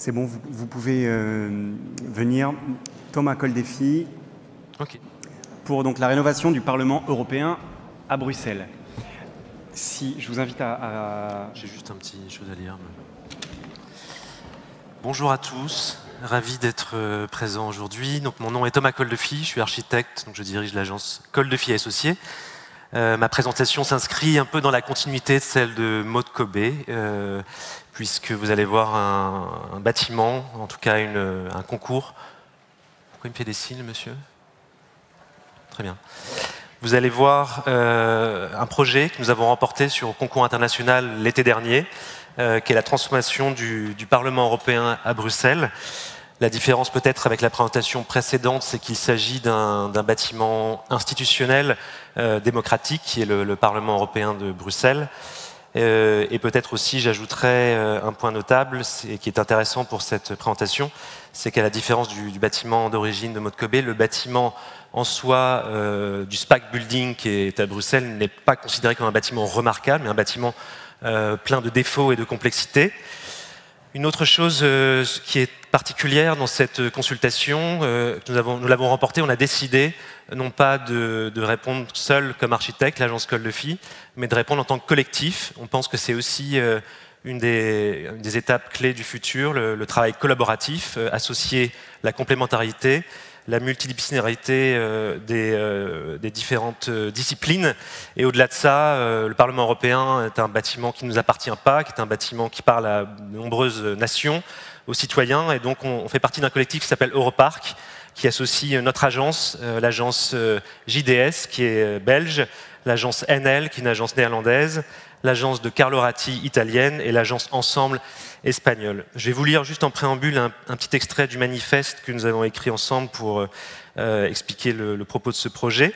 C'est bon, vous pouvez venir. Thomas Coldefi, Ok. pour donc, la rénovation du Parlement européen à Bruxelles. Si je vous invite à... J'ai juste un petit chose à lire. Bonjour à tous, ravi d'être présent aujourd'hui. Donc, mon nom est Thomas Coldefi, je suis architecte, donc je dirige l'agence Coldefi Associés. Ma présentation s'inscrit un peu dans la continuité de celle de Maud Cobé, puisque vous allez voir un bâtiment, en tout cas un concours. Pourquoi il me fait des signes, monsieur? Très bien. Vous allez voir un projet que nous avons remporté sur le concours international l'été dernier, qui est la transformation du Parlement européen à Bruxelles. La différence peut-être avec la présentation précédente, c'est qu'il s'agit d'un bâtiment institutionnel démocratique, qui est le Parlement européen de Bruxelles. Et peut-être aussi, j'ajouterais un point notable, qui est intéressant pour cette présentation, c'est qu'à la différence du bâtiment d'origine de Maud Cobé, le bâtiment en soi du SPAC Building qui est à Bruxelles n'est pas considéré comme un bâtiment remarquable, mais un bâtiment plein de défauts et de complexité. Une autre chose qui est particulière dans cette consultation, nous l'avons remportée, on a décidé non pas de répondre seul comme architecte, l'agence Coldefi, mais de répondre en tant que collectif. On pense que c'est aussi une des étapes clés du futur, le travail collaboratif, associer la complémentarité, la multidisciplinarité des différentes disciplines. Et au-delà de ça, le Parlement européen est un bâtiment qui ne nous appartient pas, qui est un bâtiment qui parle à de nombreuses nations, aux citoyens. Et donc, on fait partie d'un collectif qui s'appelle Europark, qui associe notre agence, l'agence JDS, qui est belge, l'agence NL, qui est une agence néerlandaise, l'agence de Carlo Ratti italienne et l'agence Ensemble espagnole. Je vais vous lire juste en préambule un petit extrait du manifeste que nous avons écrit ensemble pour expliquer le propos de ce projet.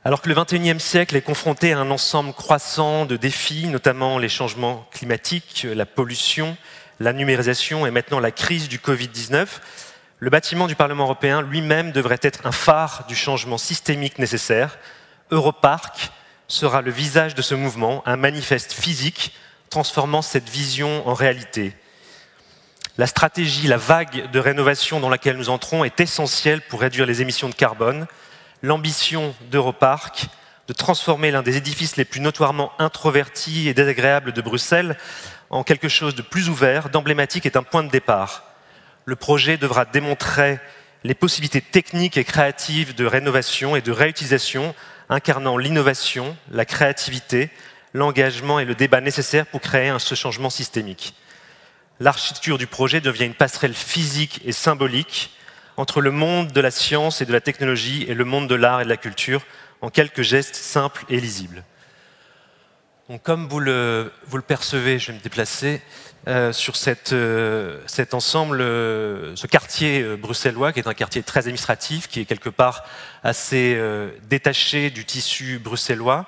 Alors que le XXIe siècle est confronté à un ensemble croissant de défis, notamment les changements climatiques, la pollution, la numérisation et maintenant la crise du Covid-19, le bâtiment du Parlement européen lui-même devrait être un phare du changement systémique nécessaire. Europark sera le visage de ce mouvement, un manifeste physique transformant cette vision en réalité. La stratégie, la vague de rénovation dans laquelle nous entrons est essentielle pour réduire les émissions de carbone. L'ambition d'Europark de transformer l'un des édifices les plus notoirement introvertis et désagréables de Bruxelles en quelque chose de plus ouvert, d'emblématique, est un point de départ. Le projet devra démontrer les possibilités techniques et créatives de rénovation et de réutilisation, incarnant l'innovation, la créativité, l'engagement et le débat nécessaires pour créer ce changement systémique. L'architecture du projet devient une passerelle physique et symbolique entre le monde de la science et de la technologie et le monde de l'art et de la culture, en quelques gestes simples et lisibles. Donc, comme vous le percevez, je vais me déplacer sur cet ensemble, ce quartier bruxellois, qui est un quartier très administratif, qui est quelque part assez détaché du tissu bruxellois.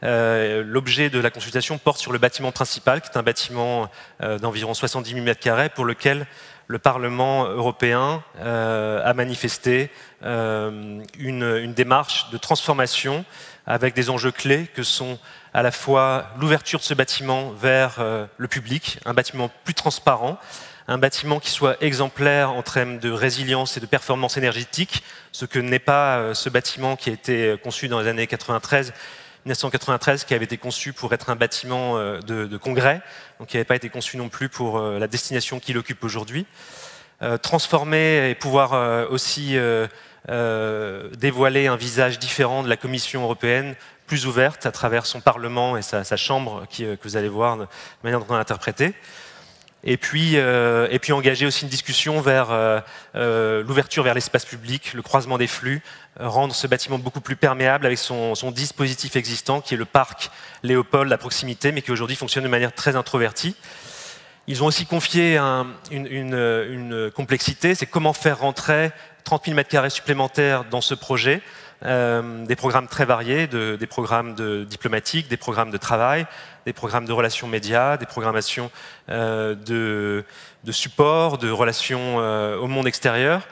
L'objet de la consultation porte sur le bâtiment principal, qui est un bâtiment d'environ 70 000 m² pour lequel le Parlement européen a manifesté une démarche de transformation avec des enjeux clés que sont à la fois l'ouverture de ce bâtiment vers le public, un bâtiment plus transparent, un bâtiment qui soit exemplaire en termes de résilience et de performance énergétique, ce que n'est pas ce bâtiment qui a été conçu dans les années 1993, qui avait été conçu pour être un bâtiment de congrès, donc qui n'avait pas été conçu non plus pour la destination qu'il occupe aujourd'hui. Transformer et pouvoir aussi dévoiler un visage différent de la Commission européenne, plus ouverte à travers son Parlement et sa chambre, que vous allez voir de la manière dont on l'a interprété. Et puis engager aussi une discussion vers l'ouverture vers l'espace public, le croisement des flux, rendre ce bâtiment beaucoup plus perméable avec son dispositif existant, qui est le parc Léopold à proximité, mais qui aujourd'hui fonctionne de manière très introvertie. Ils ont aussi confié une complexité, c'est comment faire rentrer 30 000 m² supplémentaires dans ce projet, des programmes très variés, des programmes diplomatiques, des programmes de travail, des programmes de relations médias, des programmations de support, de relations au monde extérieur,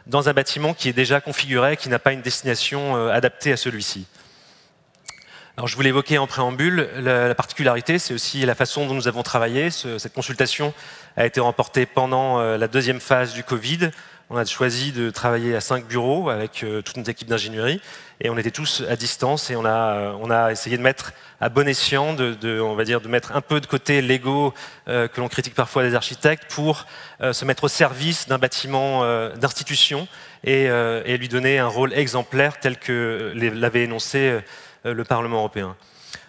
dans un bâtiment qui est déjà configuré, qui n'a pas une destination adaptée à celui-ci. Alors, je vous l'ai évoqué en préambule, la particularité, c'est aussi la façon dont nous avons travaillé. Cette consultation a été remportée pendant la deuxième phase du Covid. On a choisi de travailler à 5 bureaux avec toute notre équipe d'ingénierie et on était tous à distance et on a essayé de mettre à bon escient, on va dire, de mettre un peu de côté l'ego que l'on critique parfois des architectes pour se mettre au service d'un bâtiment d'institution et lui donner un rôle exemplaire tel que l'avait énoncé le Parlement européen.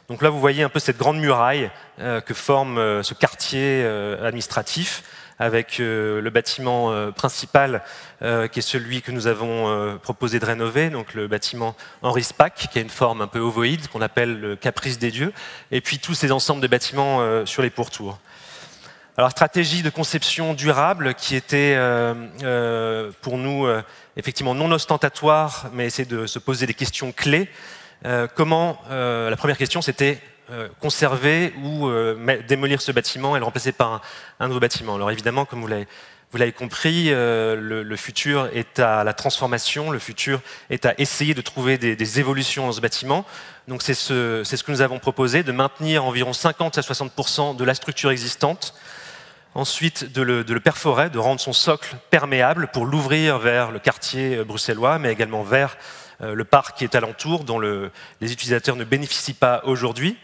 Donc là, vous voyez un peu cette grande muraille que forme ce quartier administratif, avec le bâtiment principal qui est celui que nous avons proposé de rénover, donc le bâtiment Henri Spaak, qui a une forme un peu ovoïde, qu'on appelle le Caprice des dieux, et puis tous ces ensembles de bâtiments sur les pourtours. Alors, stratégie de conception durable qui était pour nous effectivement non ostentatoire, mais essayer de se poser des questions clés. La première question, c'était conserver ou démolir ce bâtiment et le remplacer par un nouveau bâtiment. Alors évidemment, comme vous l'avez compris, le futur est à la transformation, le futur est à essayer de trouver des évolutions dans ce bâtiment. Donc c'est ce que nous avons proposé, de maintenir environ 50 à 60% de la structure existante, ensuite de le perforer, de rendre son socle perméable pour l'ouvrir vers le quartier bruxellois, mais également vers le parc qui est alentour, dont les utilisateurs ne bénéficient pas aujourd'hui,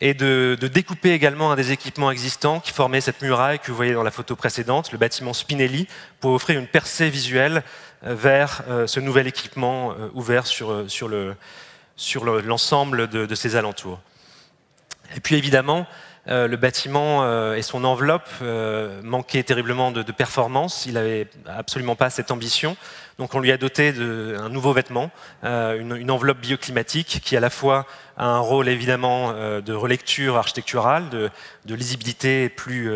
et de découper également un des équipements existants qui formait cette muraille que vous voyez dans la photo précédente, le bâtiment Spinelli, pour offrir une percée visuelle vers ce nouvel équipement ouvert sur l'ensemble de ses alentours. Et puis évidemment, le bâtiment et son enveloppe manquaient terriblement de performance. Il n'avait absolument pas cette ambition. Donc on lui a doté d'un nouveau vêtement, une enveloppe bioclimatique qui à la fois a un rôle évidemment de relecture architecturale, de lisibilité plus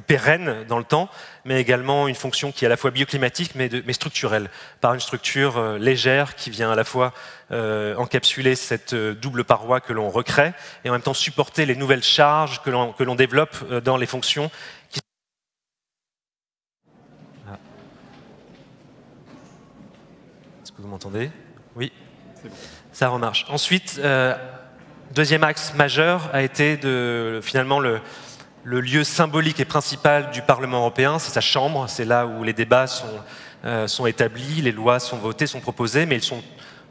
pérenne dans le temps, mais également une fonction qui est à la fois bioclimatique mais structurelle, par une structure légère qui vient à la fois encapsuler cette double paroi que l'on recrée et en même temps supporter les nouvelles charges que l'on développe dans les fonctions. Est-ce que vous m'entendez? Oui, ça remarche. Ensuite, deuxième axe majeur a été finalement le lieu symbolique et principal du Parlement européen, c'est sa chambre, c'est là où les débats sont établis, les lois sont votées, sont proposées, mais ils sont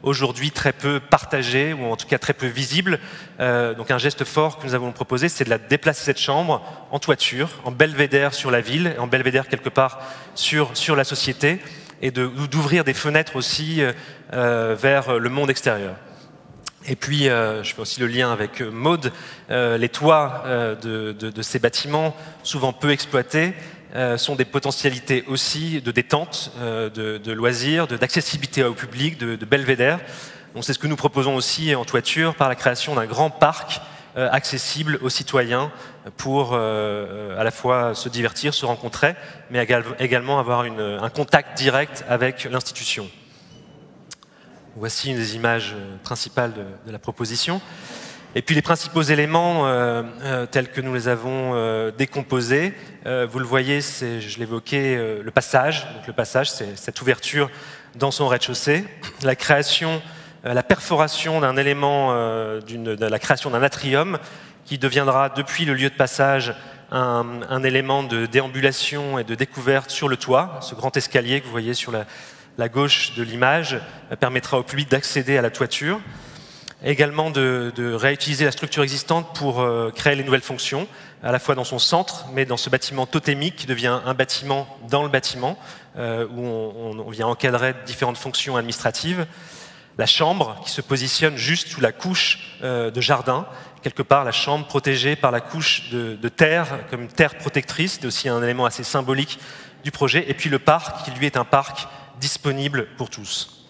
aujourd'hui très peu partagés, ou en tout cas très peu visibles. Donc un geste fort que nous avons proposé, c'est de déplacer cette chambre en toiture, en belvédère sur la ville, en belvédère quelque part sur la société, et d'ouvrir des fenêtres aussi vers le monde extérieur. Et puis, je fais aussi le lien avec Maud, les toits de ces bâtiments, souvent peu exploités, sont des potentialités aussi de détente, de loisirs, d'accessibilité au public, de belvédère. Donc c'est ce que nous proposons aussi en toiture par la création d'un grand parc accessible aux citoyens pour à la fois se divertir, se rencontrer, mais également avoir un contact direct avec l'institution. Voici une des images principales de la proposition. Et puis les principaux éléments tels que nous les avons décomposés, vous le voyez, je l'évoquais, le passage. Donc le passage, c'est cette ouverture dans son rez-de-chaussée. La création, la perforation d'un élément, la création d'un atrium qui deviendra depuis le lieu de passage un élément de déambulation et de découverte sur le toit. Ce grand escalier que vous voyez sur la gauche de l'image permettra au public d'accéder à la toiture. Également de réutiliser la structure existante pour créer les nouvelles fonctions, à la fois dans son centre, mais dans ce bâtiment totémique qui devient un bâtiment dans le bâtiment, où on vient encadrer différentes fonctions administratives. La chambre qui se positionne juste sous la couche de jardin, quelque part la chambre protégée par la couche de terre, comme une terre protectrice, c'est aussi un élément assez symbolique du projet. Et puis le parc, qui lui est un parc disponible pour tous.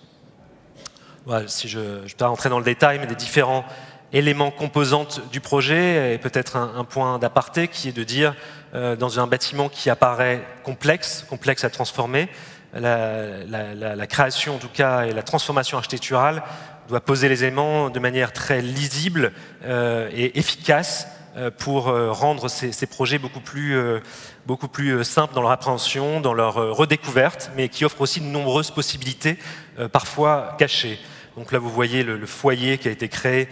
Voilà, si je ne vais pas rentrer dans le détail, mais des différents éléments composantes du projet, et peut-être un point d'aparté qui est de dire, dans un bâtiment qui apparaît complexe à transformer, la création en tout cas et la transformation architecturale doit poser les éléments de manière très lisible et efficace pour rendre ces projets beaucoup plus simples dans leur appréhension, dans leur redécouverte, mais qui offrent aussi de nombreuses possibilités, parfois cachées. Donc là, vous voyez le foyer qui a été créé,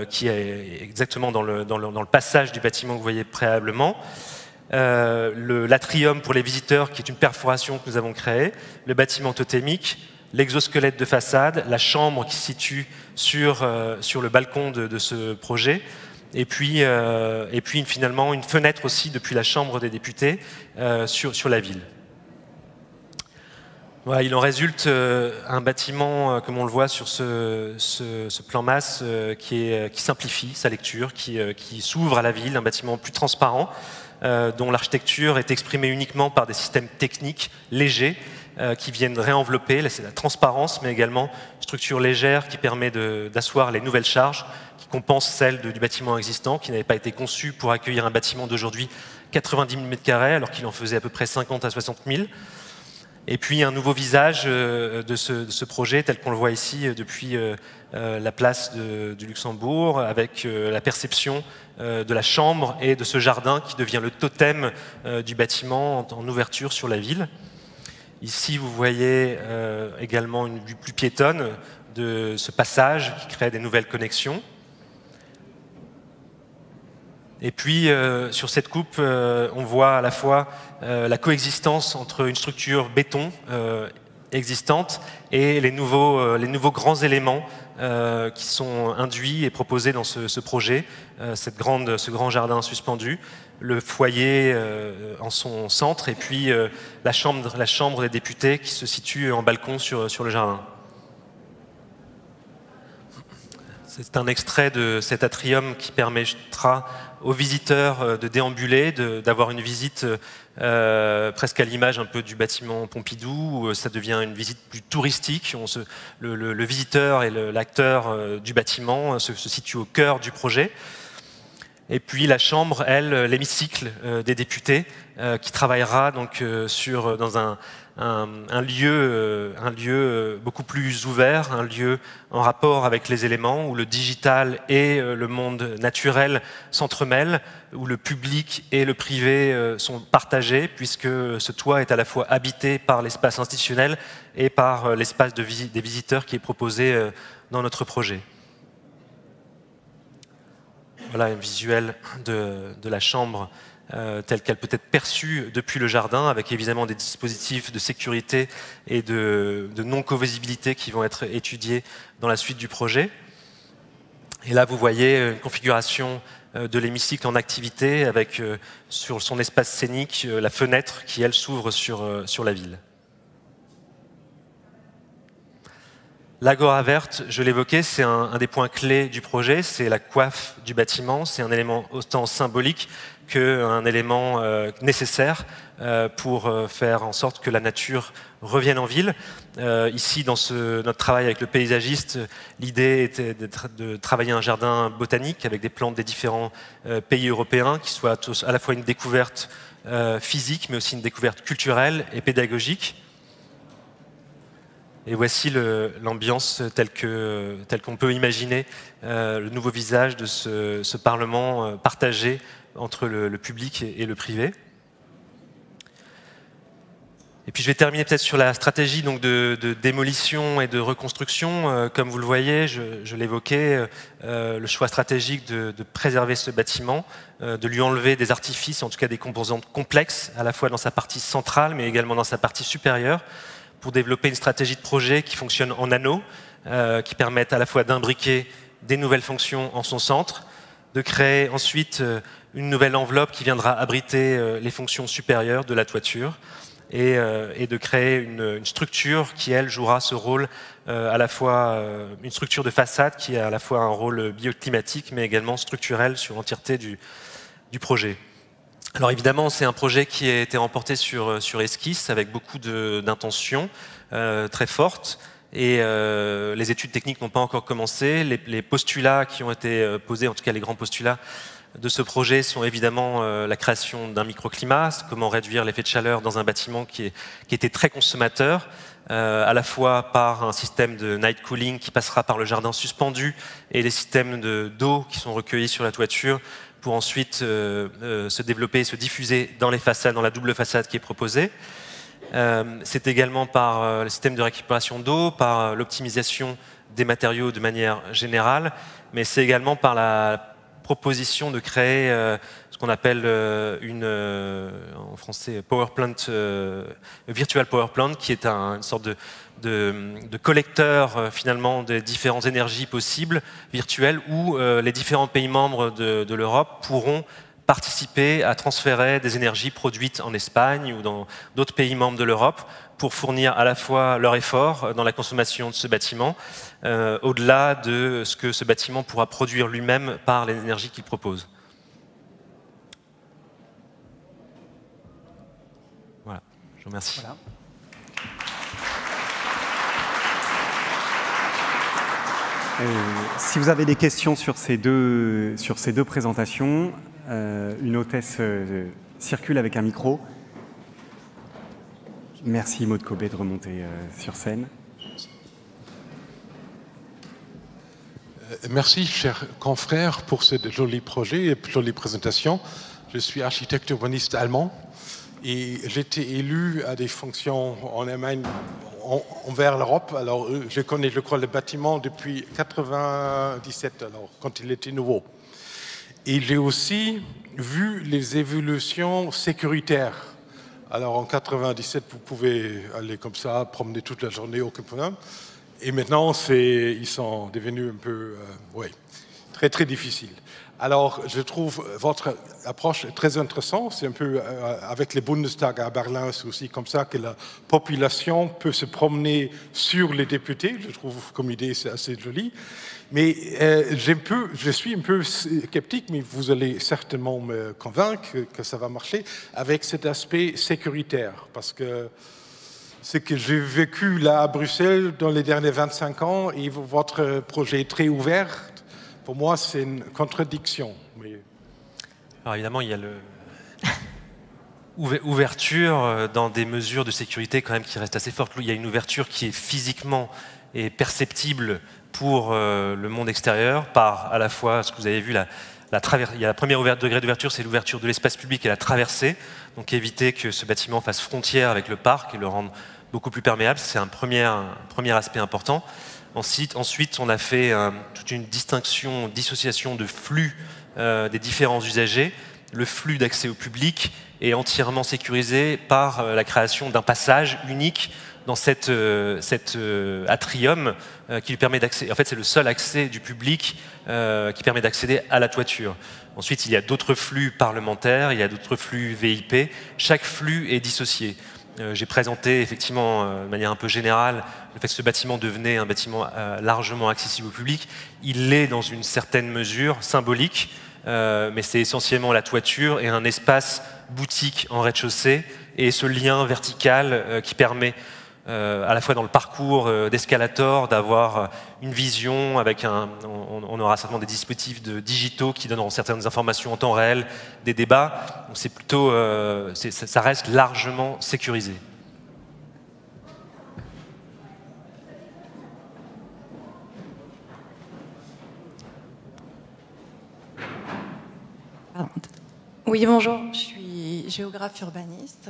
qui est exactement dans le passage du bâtiment que vous voyez préalablement. L'atrium pour les visiteurs, qui est une perforation que nous avons créée, le bâtiment totémique, l'exosquelette de façade, la chambre qui se situe sur le balcon de ce projet, et puis finalement une fenêtre aussi depuis la Chambre des députés sur la ville. Voilà, il en résulte un bâtiment, comme on le voit sur ce plan masse, qui simplifie sa lecture, qui s'ouvre à la ville, un bâtiment plus transparent, dont l'architecture est exprimée uniquement par des systèmes techniques légers qui viennent réenvelopper, c'est la transparence, mais également une structure légère qui permet d'asseoir les nouvelles charges, qui compense celles du bâtiment existant, qui n'avait pas été conçu pour accueillir un bâtiment d'aujourd'hui 90 000 m², alors qu'il en faisait à peu près 50 à 60 000. Et puis un nouveau visage de ce projet, tel qu'on le voit ici depuis la place du Luxembourg, avec la perception de la chambre et de ce jardin qui devient le totem du bâtiment en ouverture sur la ville. Ici, vous voyez également une vue plus piétonne de ce passage qui crée des nouvelles connexions. Et puis, sur cette coupe, on voit à la fois la coexistence entre une structure béton existante et les nouveaux grands éléments qui sont induits et proposés dans ce projet, ce grand jardin suspendu, le foyer en son centre, et puis la chambre des députés qui se situe en balcon sur le jardin. C'est un extrait de cet atrium qui permettra aux visiteurs de déambuler, d'avoir une visite presque à l'image un peu du bâtiment Pompidou, où ça devient une visite plus touristique. Le visiteur et l'acteur du bâtiment se situent au cœur du projet. Et puis la chambre, elle, l'hémicycle des députés, qui travaillera donc dans un lieu beaucoup plus ouvert, un lieu en rapport avec les éléments, où le digital et le monde naturel s'entremêlent, où le public et le privé sont partagés, puisque ce toit est à la fois habité par l'espace institutionnel et par l'espace des visiteurs qui est proposé dans notre projet. Voilà un visuel de la chambre telle qu'elle peut être perçue depuis le jardin, avec évidemment des dispositifs de sécurité et de non-co-visibilité qui vont être étudiés dans la suite du projet. Et là, vous voyez une configuration de l'hémicycle en activité, avec sur son espace scénique la fenêtre qui, elle, s'ouvre sur la ville. L'agora verte, je l'évoquais, c'est un des points clés du projet, c'est la coiffe du bâtiment, c'est un élément autant symbolique qu'un élément nécessaire pour faire en sorte que la nature revienne en ville. Ici, dans notre travail avec le paysagiste, l'idée était de travailler un jardin botanique avec des plantes des différents pays européens, qui soit à la fois une découverte physique, mais aussi une découverte culturelle et pédagogique. Et voici l'ambiance telle qu'on peut imaginer le nouveau visage de ce Parlement partagé entre le public et le privé. Et puis je vais terminer peut-être sur la stratégie donc de démolition et de reconstruction. Comme vous le voyez, je l'évoquais, le choix stratégique de préserver ce bâtiment, de lui enlever des artifices, en tout cas des composantes complexes, à la fois dans sa partie centrale, mais également dans sa partie supérieure, pour développer une stratégie de projet qui fonctionne en anneaux, qui permettent à la fois d'imbriquer des nouvelles fonctions en son centre, de créer ensuite une nouvelle enveloppe qui viendra abriter les fonctions supérieures de la toiture, et de créer une structure qui, elle, jouera ce rôle à la fois, une structure de façade qui a à la fois un rôle bioclimatique, mais également structurel sur l'entièreté du projet. Alors évidemment, c'est un projet qui a été remporté sur esquisse, avec beaucoup d'intentions très fortes, et les études techniques n'ont pas encore commencé. Les postulats qui ont été posés, en tout cas les grands postulats de ce projet, sont évidemment la création d'un microclimat, comment réduire l'effet de chaleur dans un bâtiment qui était très consommateur, à la fois par un système de night cooling qui passera par le jardin suspendu et les systèmes d'eau qui sont recueillis sur la toiture, pour ensuite se développer et se diffuser dans les façades, dans la double façade qui est proposée. C'est également par le système de récupération d'eau, par l'optimisation des matériaux de manière générale, mais c'est également par la proposition de créer ce qu'on appelle en français power plant, virtual power plant, qui est une sorte de collecteur finalement des différentes énergies possibles virtuelles, où les différents pays membres de l'Europe pourront participer à transférer des énergies produites en Espagne ou dans d'autres pays membres de l'Europe pour fournir à la fois leur effort dans la consommation de ce bâtiment, au-delà de ce que ce bâtiment pourra produire lui-même par les énergies qu'il propose. Voilà, je vous remercie. Voilà. Si vous avez des questions sur ces deux présentations, une hôtesse circule avec un micro. Merci Maud Cobet de remonter sur scène. Merci, chers confrères, pour ce joli projet et jolie présentation. Je suis architecte urbaniste allemand et j'ai été élu à des fonctions en Allemagne envers l'Europe. Alors, je connais, je crois, le bâtiment depuis 1997, alors, quand il était nouveau. Et j'ai aussi vu les évolutions sécuritaires. Alors, en 1997, vous pouvez aller comme ça, promener toute la journée, aucun problème. Et maintenant, ils sont devenus un peu, très, très difficiles. Alors, je trouve votre approche très intéressante. C'est un peu avec les Bundestag à Berlin, c'est aussi comme ça que la population peut se promener sur les députés. Je trouve comme idée, c'est assez joli. Mais je suis un peu sceptique, mais vous allez certainement me convaincre que ça va marcher avec cet aspect sécuritaire. Parce que ce que j'ai vécu là à Bruxelles dans les derniers 25 ans, et votre projet est très ouvert, pour moi, c'est une contradiction. Mais... Alors évidemment, il y a l'ouverture dans des mesures de sécurité quand même qui restent assez fortes. Il y a une ouverture qui est physiquement et perceptible pour le monde extérieur, par à la fois ce que vous avez vu, il y a la première degré d'ouverture, c'est l'ouverture de l'espace public et la traversée, donc éviter que ce bâtiment fasse frontière avec le parc et le rende beaucoup plus perméable, c'est un premier aspect important. Ensuite, on a fait toute une dissociation de flux des différents usagers. Le flux d'accès au public est entièrement sécurisé par la création d'un passage unique dans cet atrium qui lui permet d'accéder. En fait, c'est le seul accès du public qui permet d'accéder à la toiture. Ensuite, il y a d'autres flux parlementaires, il y a d'autres flux VIP. Chaque flux est dissocié. J'ai présenté effectivement de manière un peu générale le fait que ce bâtiment devenait un bâtiment largement accessible au public. Il l'est dans une certaine mesure symbolique, mais c'est essentiellement la toiture et un espace boutique en rez-de-chaussée et ce lien vertical qui permet à la fois dans le parcours d'escalator d'avoir une vision avec on aura certainement des dispositifs digitaux qui donneront certaines informations en temps réel, des débats. Donc c'est plutôt, ça reste largement sécurisé. Oui, bonjour, je suis géographe urbaniste.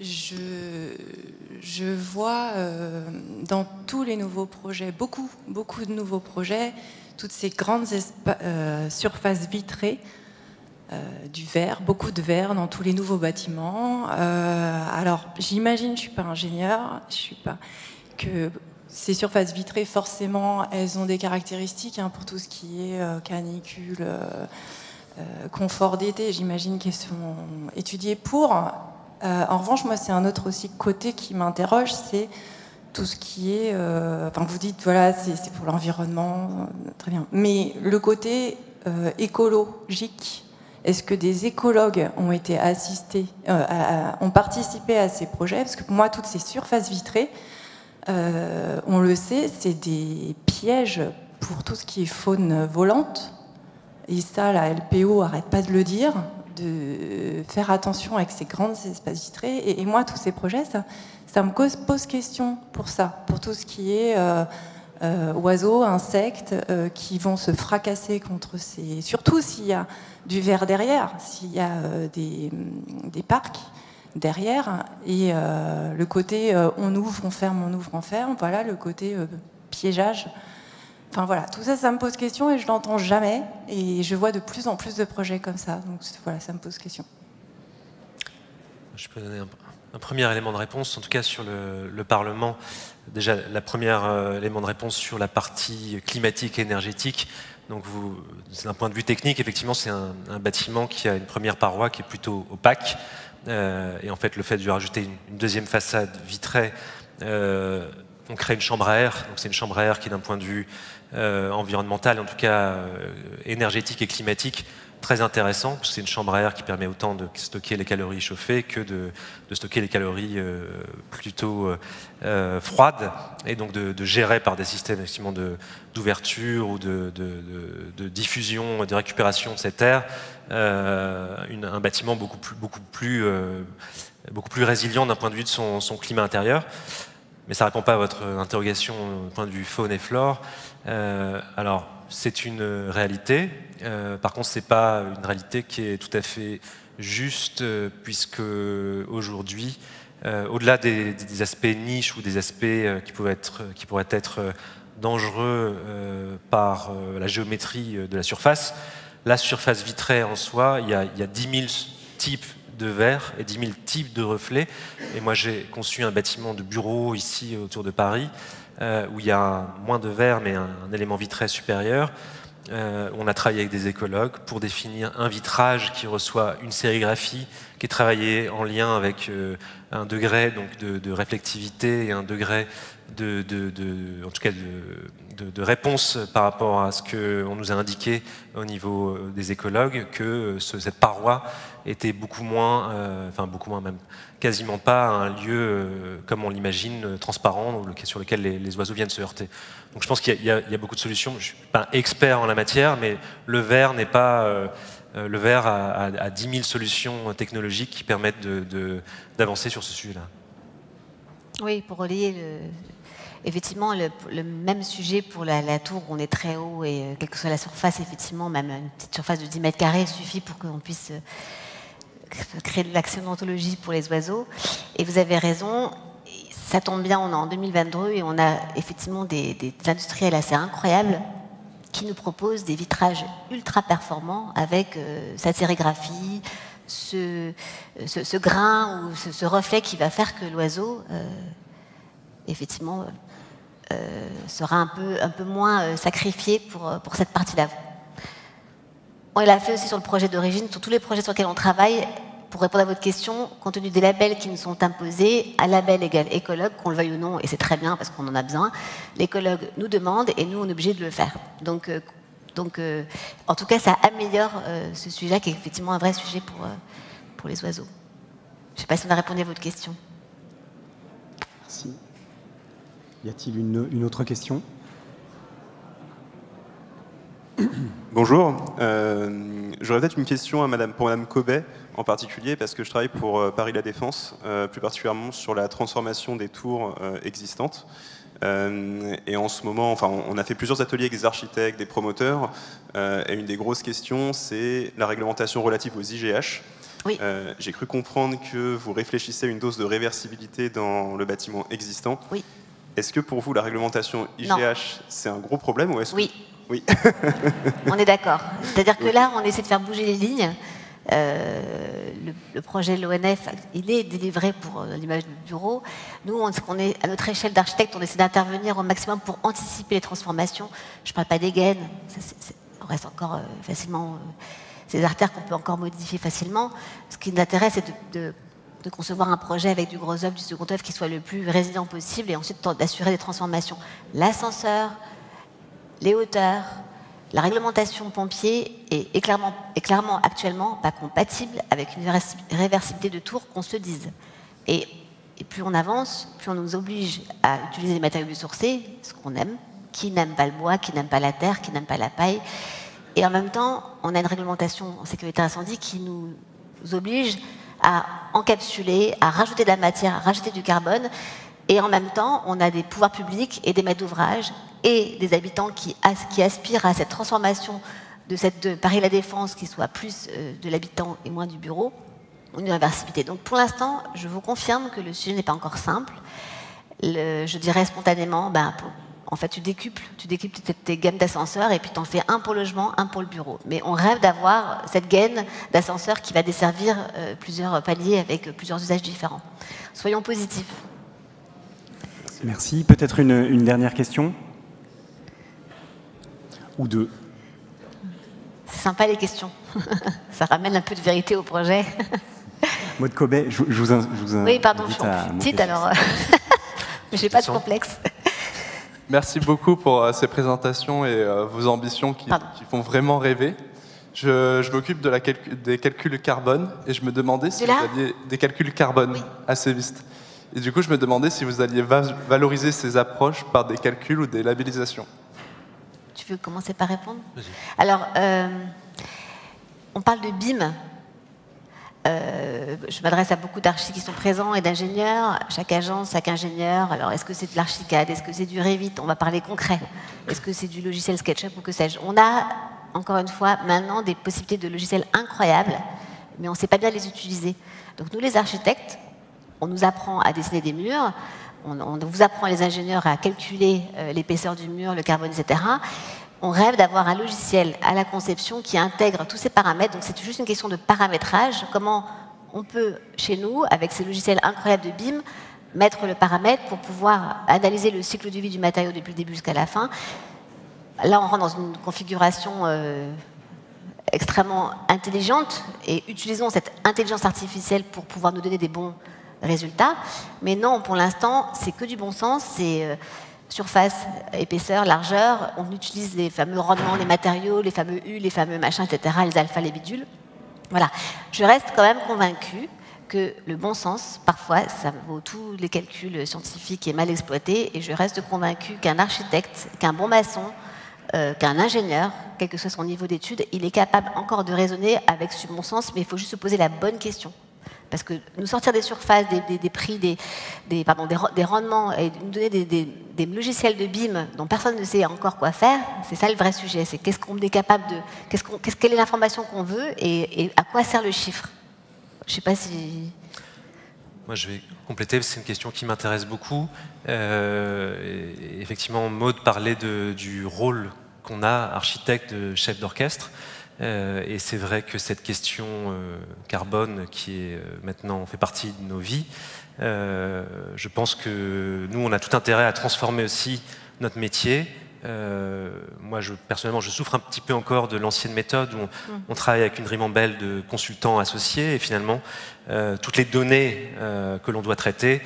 Je vois dans tous les nouveaux projets, beaucoup de nouveaux projets, toutes ces grandes surfaces vitrées, du verre, beaucoup de verre dans tous les nouveaux bâtiments. Alors, j'imagine, je ne suis pas ingénieur, que ces surfaces vitrées, forcément, elles ont des caractéristiques pour tout ce qui est canicule, confort d'été, j'imagine qu'elles sont étudiées pour. En revanche, moi, c'est un autre aussi côté qui m'interroge, c'est tout ce qui est... vous dites, voilà, c'est pour l'environnement, très bien. Mais le côté écologique, est-ce que des écologues ont été ont participé à ces projets? Parce que pour moi, toutes ces surfaces vitrées, on le sait, c'est des pièges pour tout ce qui est faune volante. Et ça, la LPO n'arrête pas de le dire, de faire attention avec ces grands espaces vitrés. Et moi, tous ces projets, ça me pose question pour ça, pour tout ce qui est oiseaux, insectes, qui vont se fracasser contre ces... Surtout s'il y a du verre derrière, s'il y a des parcs, derrière. Et le côté on ouvre, on ferme, voilà, le côté piégeage. Enfin voilà, tout ça, ça me pose question et je l'entends jamais. Et je vois de plus en plus de projets comme ça. Donc voilà, ça me pose question. Je peux donner un premier élément de réponse, en tout cas sur le Parlement. Déjà, le premier élément de réponse sur la partie climatique et énergétique. Donc, d'un point de vue technique, effectivement, c'est un bâtiment qui a une première paroi qui est plutôt opaque. Et en fait, le fait de rajouter une deuxième façade vitrée, on crée une chambre à air. Donc, c'est une chambre à air qui, d'un point de vue environnemental, en tout cas énergétique et climatique, très intéressant, parce que c'est une chambre à air qui permet autant de stocker les calories chauffées que de stocker les calories plutôt froides, et donc de gérer par des systèmes d'ouverture ou de diffusion, de récupération de cet air, un bâtiment beaucoup plus résilient d'un point de vue de son climat intérieur. Mais ça ne répond pas à votre interrogation du point de vue faune et flore. Alors, c'est une réalité. Par contre, ce n'est pas une réalité qui est tout à fait juste, puisque aujourd'hui, au-delà des aspects niches ou des aspects qui pourraient être dangereux par la géométrie de la surface vitrée en soi, il y a 10 000 types de verre et 10 000 types de reflets. Et moi, j'ai conçu un bâtiment de bureau ici autour de Paris, où il y a moins de verre, mais un élément vitré supérieur. On a travaillé avec des écologues pour définir un vitrage qui reçoit une sérigraphie qui est travaillée en lien avec un degré donc de réflectivité et un degré en tout cas de réponse par rapport à ce qu'on nous a indiqué au niveau des écologues, que cette paroi était beaucoup moins même quasiment pas un lieu comme on l'imagine, transparent, sur lequel les oiseaux viennent se heurter. Donc je pense qu'il y a beaucoup de solutions. Je ne suis pas expert en la matière, mais le verre n'est pas... le verre a 10 000 solutions technologiques qui permettent d'avancer sur ce sujet-là. Oui, pour relier effectivement le même sujet pour la tour où on est très haut et quelle que soit la surface, effectivement, même une petite surface de 10 mètres carrés suffit pour qu'on puisse créer de l'accidentologie pour les oiseaux. Et vous avez raison, ça tombe bien, on est en 2022 et on a effectivement des industriels assez incroyables qui nous proposent des vitrages ultra performants avec sa sérigraphie, ce grain ou ce reflet qui va faire que l'oiseau, effectivement, sera un peu moins sacrifié pour cette partie-là. On l'a fait aussi sur le projet d'origine, sur tous les projets sur lesquels on travaille. Pour répondre à votre question, compte tenu des labels qui nous sont imposés, un label égale écologue, qu'on le veuille ou non, et c'est très bien parce qu'on en a besoin, l'écologue nous demande et nous, on est obligé de le faire. Donc, en tout cas, ça améliore ce sujet qui est effectivement un vrai sujet pour les oiseaux. Je ne sais pas si on a répondu à votre question. Merci. Y a-t-il une autre question ? Bonjour. J'aurais peut-être une question pour Madame Cobet en particulier, parce que je travaille pour Paris La Défense, plus particulièrement sur la transformation des tours existantes. Et en ce moment, on a fait plusieurs ateliers avec des architectes, des promoteurs, et une des grosses questions, c'est la réglementation relative aux IGH. Oui. J'ai cru comprendre que vous réfléchissez à une dose de réversibilité dans le bâtiment existant. Oui. Est-ce que pour vous, la réglementation IGH, c'est un gros problème ou est-ce Oui. Que... Oui. On est d'accord. C'est-à-dire que là, on essaie de faire bouger les lignes. Le projet de l'ONF, il est délivré pour l'image du bureau. Nous, on est à notre échelle d'architecte, on essaie d'intervenir au maximum pour anticiper les transformations. Je ne parle pas des gaines, on reste encore facilement... c'est des artères qu'on peut encore modifier facilement. Ce qui nous intéresse, c'est de concevoir un projet avec du gros œuvre, du second œuvre qui soit le plus résilient possible et ensuite d'assurer des transformations. L'ascenseur, les hauteurs, la réglementation pompier est clairement actuellement pas compatible avec une réversibilité de tour, qu'on se dise. Et plus on avance, plus on nous oblige à utiliser des matériaux biosourcés, ce qu'on aime. Qui n'aime pas le bois, qui n'aime pas la terre, qui n'aime pas la paille. Et en même temps, on a une réglementation en sécurité incendie qui nous oblige à encapsuler, à rajouter de la matière, à rajouter du carbone. Et en même temps, on a des pouvoirs publics et des maîtres d'ouvrage et des habitants qui aspirent à cette transformation de Paris La Défense qui soit plus de l'habitant et moins du bureau. une irréversibilité. Donc pour l'instant, je vous confirme que le sujet n'est pas encore simple. Je dirais spontanément, en fait, tu décuples tes gammes d'ascenseurs et puis tu en fais un pour le logement, un pour le bureau. Mais on rêve d'avoir cette gaine d'ascenseurs qui va desservir plusieurs paliers avec plusieurs usages différents. Soyons positifs. Merci. Peut-être une dernière question? Ou deux? C'est sympa les questions. Ça ramène un peu de vérité au projet. Maud Cobet, je vous oui, pardon, je suis petite alors. Mais j'ai pas de complexe. Merci beaucoup pour ces présentations et vos ambitions qui font vraiment rêver. Je m'occupe des calculs carbone et je me demandais si vous aviez des calculs carbone assez vite. Et du coup, je me demandais si vous alliez valoriser ces approches par des calculs ou des labellisations. Tu veux commencer par répondre? Alors, on parle de BIM. Je m'adresse à beaucoup d'archis qui sont présents et d'ingénieurs. Chaque agence, chaque ingénieur. Alors, est-ce que c'est de l'archicad? Est-ce que c'est du Revit? On va parler concret. Est-ce que c'est du logiciel SketchUp ou que sais-je? On a, encore une fois, maintenant des possibilités de logiciels incroyables, mais on ne sait pas bien les utiliser. Donc, nous, les architectes, on nous apprend à dessiner des murs. On vous apprend, les ingénieurs, à calculer l'épaisseur du mur, le carbone, etc. On rêve d'avoir un logiciel à la conception qui intègre tous ces paramètres. Donc c'est juste une question de paramétrage. Comment on peut, chez nous, avec ces logiciels incroyables de BIM, mettre le paramètre pour pouvoir analyser le cycle de vie du matériau depuis le début jusqu'à la fin. Là, on rentre dans une configuration extrêmement intelligente et utilisons cette intelligence artificielle pour pouvoir nous donner des bons résultats. Mais non, pour l'instant, c'est que du bon sens. C'est surface, épaisseur, largeur. On utilise les fameux rendements, les matériaux, les fameux U, les fameux machins, etc., les alphas, les bidules. Voilà. Je reste quand même convaincue que le bon sens, parfois, ça vaut tous les calculs scientifiques et mal exploités. Et je reste convaincue qu'un architecte, qu'un bon maçon, qu'un ingénieur, quel que soit son niveau d'études, il est capable encore de raisonner avec ce bon sens, mais il faut juste se poser la bonne question. Parce que nous sortir des surfaces, des prix, des rendements et nous donner des logiciels de BIM dont personne ne sait encore quoi faire, c'est ça le vrai sujet. C'est qu'est-ce qu'on est capable de, quelle est l'information qu'on veut et à quoi sert le chiffre. Je ne sais pas si... Moi, je vais compléter, c'est une question qui m'intéresse beaucoup. Effectivement, Maud parlait du rôle qu'on a, architecte, chef d'orchestre. Et c'est vrai que cette question carbone qui est maintenant fait partie de nos vies, je pense que nous, on a tout intérêt à transformer aussi notre métier. Moi, personnellement, je souffre un petit peu encore de l'ancienne méthode où on travaille avec une ribambelle de consultants associés et finalement, toutes les données que l'on doit traiter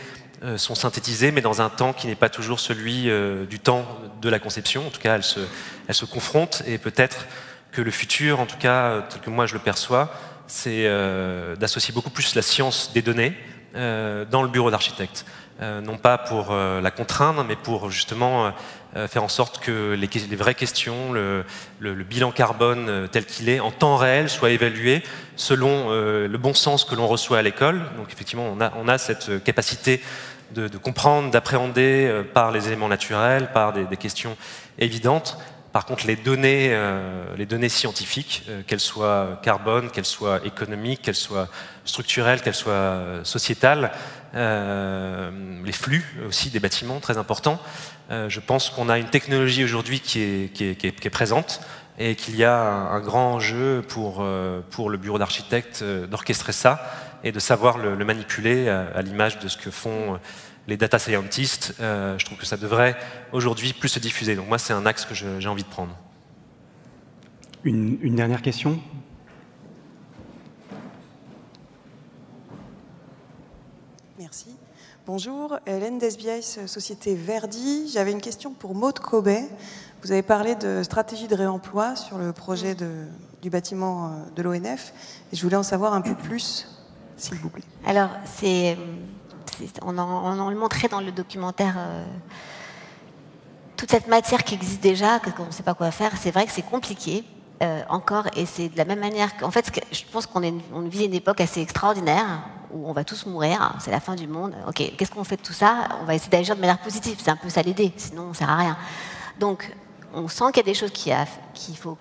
sont synthétisées, mais dans un temps qui n'est pas toujours celui du temps de la conception. En tout cas, elles se confrontent et peut-être que le futur, en tout cas, tel que moi je le perçois, c'est d'associer beaucoup plus la science des données dans le bureau d'architecte. Non pas pour la contraindre, mais pour justement faire en sorte que les vraies questions, le bilan carbone tel qu'il est, en temps réel, soit évalué selon le bon sens que l'on reçoit à l'école. Donc effectivement, on a cette capacité de comprendre, d'appréhender par les éléments naturels, par des questions évidentes. Par contre, les données scientifiques, qu'elles soient carbone, qu'elles soient économiques, qu'elles soient structurelles, qu'elles soient sociétales, les flux aussi des bâtiments, très importants, je pense qu'on a une technologie aujourd'hui qui est présente et qu'il y a un grand enjeu pour le bureau d'architecte d'orchestrer ça et de savoir le manipuler à l'image de ce que font les data scientists. Je trouve que ça devrait aujourd'hui plus se diffuser. Donc moi, c'est un axe que j'ai envie de prendre. Une dernière question ? Merci. Bonjour, Hélène Desbiès, Société Verdi. J'avais une question pour Maud Cobet. Vous avez parlé de stratégie de réemploi sur le projet du bâtiment de l'ONF. Et je voulais en savoir un peu plus, s'il vous plaît. Alors, on le montrait dans le documentaire, toute cette matière qui existe déjà, qu'on ne sait pas quoi faire. C'est vrai que c'est compliqué encore, et c'est de la même manière qu'en fait, je pense qu'on vit une époque assez extraordinaire où on va tous mourir, c'est la fin du monde. Ok, qu'est-ce qu'on fait de tout ça? On va essayer d'agir de manière positive, c'est un peu ça l'idée, sinon on ne sert à rien. Donc, on sent qu'il y a des choses qu'il faut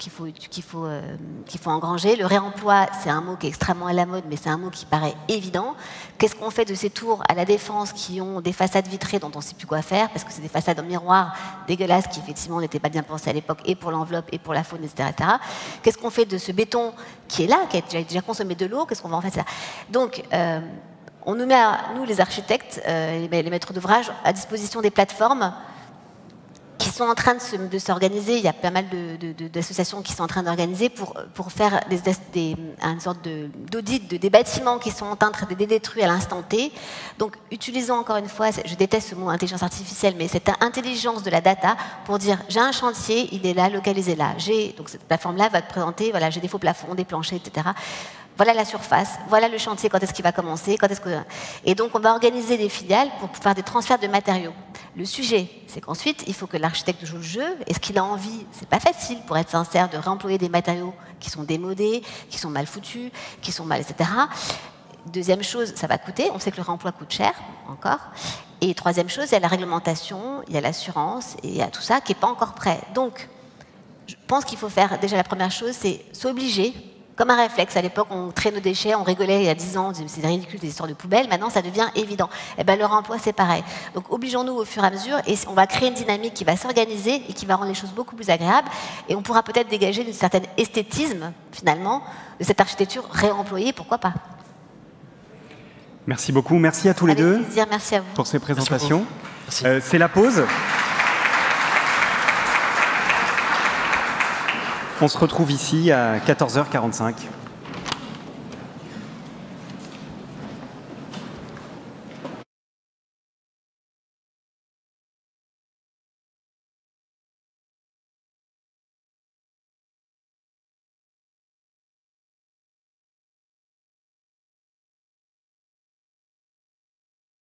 engranger. Le réemploi, c'est un mot qui est extrêmement à la mode, mais c'est un mot qui paraît évident. Qu'est-ce qu'on fait de ces tours à la Défense qui ont des façades vitrées dont on ne sait plus quoi faire, parce que c'est des façades en miroir dégueulasses qui effectivement n'étaient pas bien pensées à l'époque, et pour l'enveloppe, et pour la faune, etc. Qu'est-ce qu'on fait de ce béton qui est là, qui a déjà consommé de l'eau? Qu'est-ce qu'on va en faire de ça? Donc, on nous met, nous les architectes, les maîtres d'ouvrage, à disposition des plateformes qui sont en train de s'organiser. Il y a pas mal d'associations qui sont en train d'organiser pour faire une sorte d'audit des bâtiments qui sont en train d'être détruits à l'instant T. Donc, utilisons encore une fois, je déteste ce mot intelligence artificielle, mais cette intelligence de la data pour dire j'ai un chantier, il est là, localisé là. Donc cette plateforme-là va te présenter, voilà, j'ai des faux plafonds, des planchers, etc. Voilà la surface, voilà le chantier, quand est-ce qu'il va commencer, Et donc, on va organiser des filiales pour faire des transferts de matériaux. Le sujet, c'est qu'ensuite, il faut que l'architecte joue le jeu. Est-ce qu'il a envie, c'est pas facile, pour être sincère, de réemployer des matériaux qui sont démodés, qui sont mal foutus, qui sont mal, etc. Deuxième chose, ça va coûter. On sait que le réemploi coûte cher, encore. Et troisième chose, il y a la réglementation, il y a l'assurance, et il y a tout ça qui n'est pas encore prêt. Donc, je pense qu'il faut faire, déjà la première chose, c'est s'obliger. Comme un réflexe, à l'époque, on traîne nos déchets, on rigolait il y a 10 ans, c'est ridicule des histoires de poubelles, maintenant ça devient évident. Et bien le réemploi, c'est pareil. Donc obligeons-nous au fur et à mesure, et on va créer une dynamique qui va s'organiser et qui va rendre les choses beaucoup plus agréables, et on pourra peut-être dégager une certaine esthétisme, finalement, de cette architecture réemployée, pourquoi pas. Merci beaucoup, merci à tous les deux. Avec plaisir, merci à vous. Pour ces présentations. Merci. C'est la pause. On se retrouve ici à 14h45.